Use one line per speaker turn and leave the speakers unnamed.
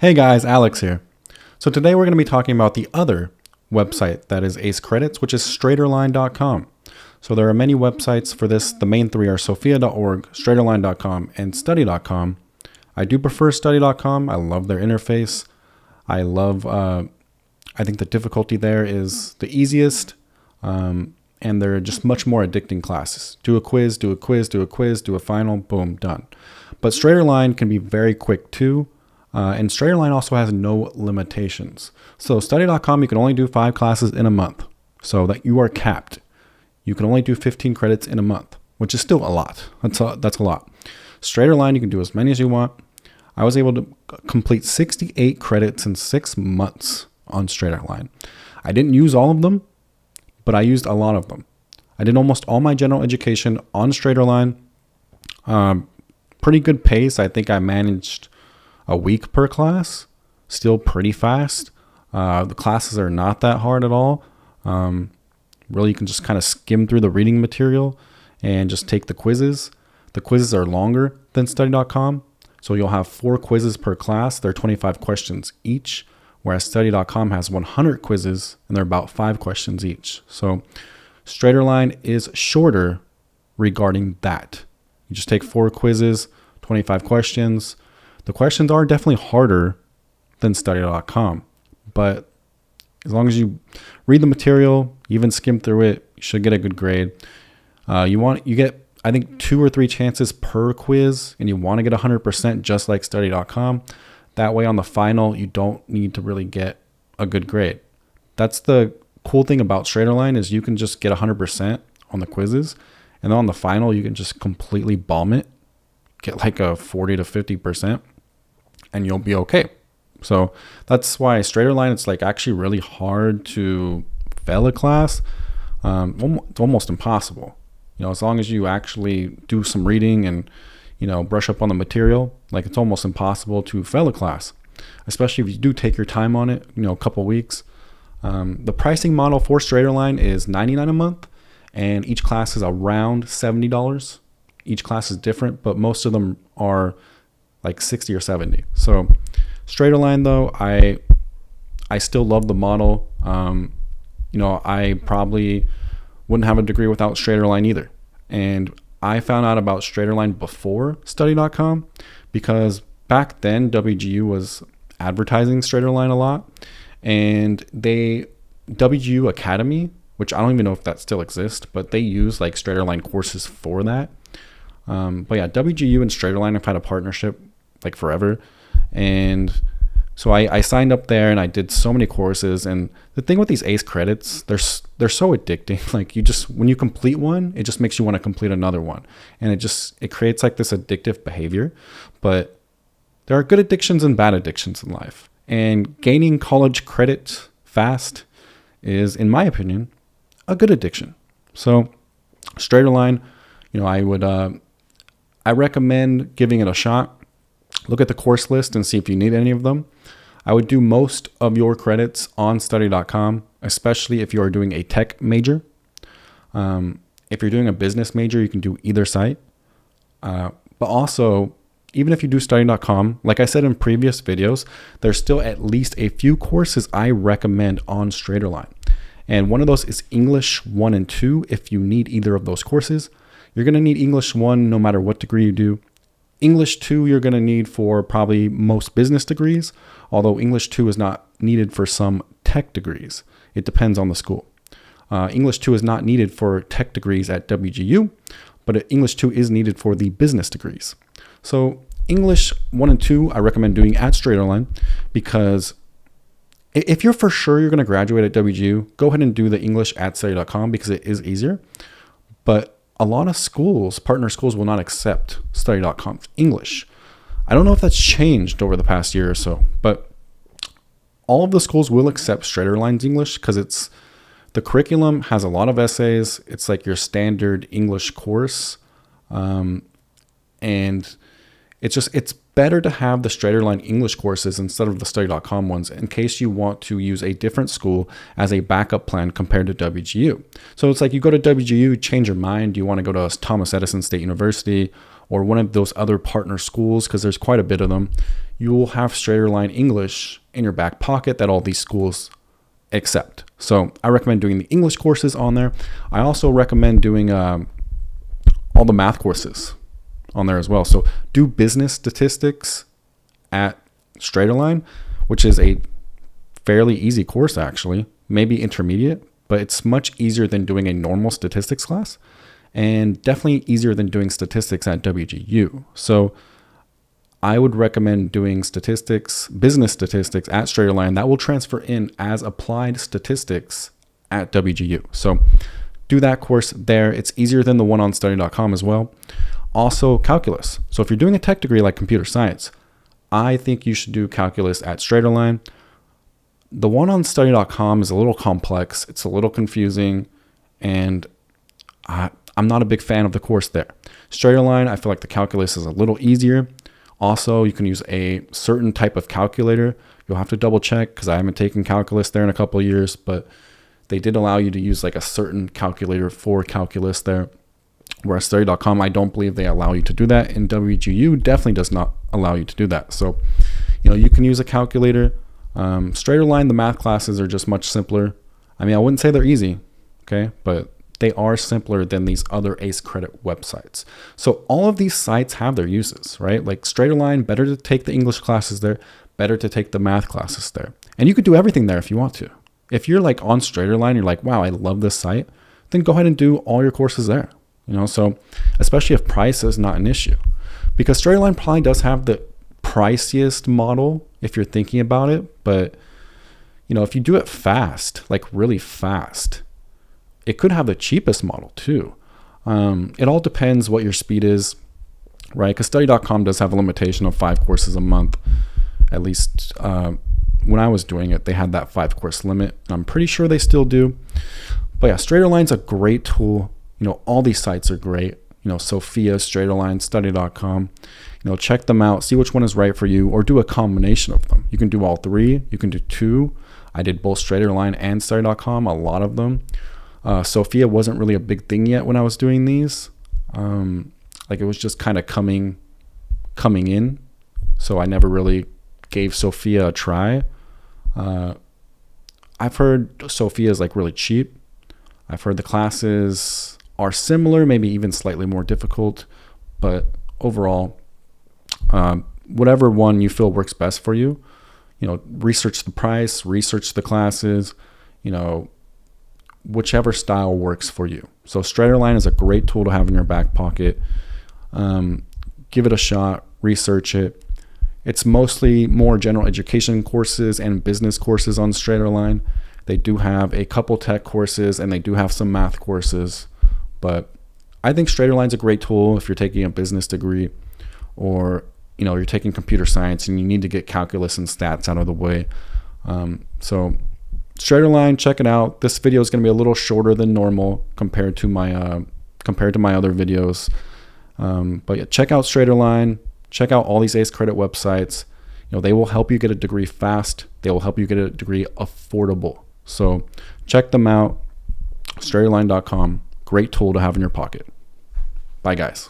Hey guys, Alex here. So today we're going to be talking about the other website that is ACE Credits, which is StraighterLine.com. So there are many websites for this. The main three are Sophia.org, StraighterLine.com, and Study.com. I do prefer Study.com. I love their interface. I think the difficulty there is the easiest, and they're just much more addicting classes. Do a quiz, do a quiz, do a quiz, do a final, boom, done. But StraighterLine can be very quick too. And StraighterLine also has no limitations. So Study.com, you can only do 5 classes in a month. So that you are capped. You can only do 15 credits in a month, which is still a lot. That's a lot. StraighterLine, you can do as many as you want. I was able to complete 68 credits in 6 months on StraighterLine. I didn't use all of them, but I used a lot of them. I did almost all my general education on StraighterLine. Pretty good pace. I think I managed a week per class, still pretty fast. The classes are not that hard at all. Really, you can just kind of skim through the reading material and just take the quizzes. The quizzes are longer than Study.com. So you'll have 4 quizzes per class. They're 25 questions each, whereas Study.com has 100 quizzes and they're about 5 questions each. So StraighterLine is shorter regarding that. You just take 4 quizzes, 25 questions. The questions are definitely harder than Study.com, but as long as you read the material, even skim through it, you should get a good grade. You get, I think, 2 or 3 chances per quiz, and you want to get 100% just like Study.com. That way on the final, you don't need to really get a good grade. That's the cool thing about StraighterLine is you can just get 100% on the quizzes, and then on the final, you can just completely bomb it, get like a 40 to 50%. And you'll be okay. So that's why StraighterLine, it's like actually really hard to fail a class. It's almost impossible. As long as you actually do some reading and, brush up on the material, like it's almost impossible to fail a class, especially if you do take your time on it, a couple weeks. The pricing model for StraighterLine is $99 a month, and each class is around $70. Each class is different, but most of them are like 60 or 70. So StraighterLine though, I still love the model. I probably wouldn't have a degree without StraighterLine either. And I found out about StraighterLine before Study.com because back then WGU was advertising StraighterLine a lot, and WGU Academy, which I don't even know if that still exists, but they use like StraighterLine courses for that. But yeah, WGU and StraighterLine have had a partnership like forever. And so I signed up there and I did so many courses. And the thing with these ACE credits, they're so addicting. Like when you complete one, it just makes you want to complete another one. And it creates like this addictive behavior. But there are good addictions and bad addictions in life. And gaining college credit fast is, in my opinion, a good addiction. So StraighterLine, I recommend giving it a shot. Look at the course list and see if you need any of them. I would do most of your credits on Study.com, especially if you are doing a tech major. If you're doing a business major, you can do either site. But also, even if you do Study.com, like I said in previous videos, there's still at least a few courses I recommend on StraighterLine. And one of those is English 1 and 2 if you need either of those courses. You're going to need English 1 no matter what degree you do. English 2 you're going to need for probably most business degrees, although English 2 is not needed for some tech degrees. It depends on the school. English 2 is not needed for tech degrees at WGU, but English 2 is needed for the business degrees. So English 1 and 2 I recommend doing at StraighterLine because if you're for sure you're going to graduate at WGU, go ahead and do the English at Study.com because it is easier. But a lot of schools, partner schools, will not accept Study.com English. I don't know if that's changed over the past year or so, but all of the schools will accept StraighterLine's English because the curriculum has a lot of essays. It's like your standard English course. And it's better to have the StraighterLine English courses instead of the Study.com ones in case you want to use a different school as a backup plan compared to WGU. So it's like you go to WGU, change your mind. You want to go to Thomas Edison State University or one of those other partner schools, because there's quite a bit of them, you will have StraighterLine English in your back pocket that all these schools accept. So I recommend doing the English courses on there. I also recommend doing all the math courses on there as well. So do business statistics at StraighterLine, which is a fairly easy course actually, maybe intermediate, but it's much easier than doing a normal statistics class, and definitely easier than doing statistics at WGU. So I would recommend doing statistics, business statistics at StraighterLine. That will transfer in as applied statistics at WGU. So do that course there. It's easier than the one on study.com as well. Also calculus. So if you're doing a tech degree like computer science, I think you should do calculus at StraighterLine. The one on study.com is a little complex. It's a little confusing, and I'm not a big fan of the course there. StraighterLine, I feel like the calculus is a little easier. Also, you can use a certain type of calculator. You'll have to double check because I haven't taken calculus there in a couple of years, but they did allow you to use like a certain calculator for calculus there. Whereas study.com, I don't believe they allow you to do that. And WGU definitely does not allow you to do that. So, you can use a calculator. StraighterLine, the math classes are just much simpler. I mean, I wouldn't say they're easy, okay, but they are simpler than these other ACE credit websites. So all of these sites have their uses, right? Like StraighterLine, better to take the English classes there, better to take the math classes there. And you could do everything there if you want to. If you're like on StraighterLine, you're like, wow, I love this site, then go ahead and do all your courses there. So especially if price is not an issue, because StraighterLine probably does have the priciest model if you're thinking about it. But, if you do it fast, like really fast, it could have the cheapest model too. It all depends what your speed is, right? Because study.com does have a limitation of 5 courses a month. At least when I was doing it, they had that 5 course limit. I'm pretty sure they still do. But yeah, StraighterLine's a great tool. All these sites are great. Sophia, StraighterLine, study.com. Check them out, see which one is right for you, or do a combination of them. You can do all 3. You can do 2. I did both StraighterLine and study.com, a lot of them. Sophia wasn't really a big thing yet when I was doing these. It was just kind of coming in. So I never really gave Sophia a try. I've heard Sophia is like really cheap. I've heard the classes are similar, maybe even slightly more difficult, but overall, whatever one you feel works best for you, research the price, research the classes, whichever style works for you. So StraighterLine is a great tool to have in your back pocket. Give it a shot, research it. It's mostly more general education courses and business courses on StraighterLine. They do have a couple tech courses and they do have some math courses, but I think StraighterLine's a great tool if you're taking a business degree, or you're taking computer science and you need to get calculus and stats out of the way. So StraighterLine, check it out. This video is going to be a little shorter than normal compared to my other videos. But yeah, check out StraighterLine. Check out all these ACE credit websites. They will help you get a degree fast. They will help you get a degree affordable. So check them out. StraighterLine.com. Great tool to have in your pocket. Bye, guys.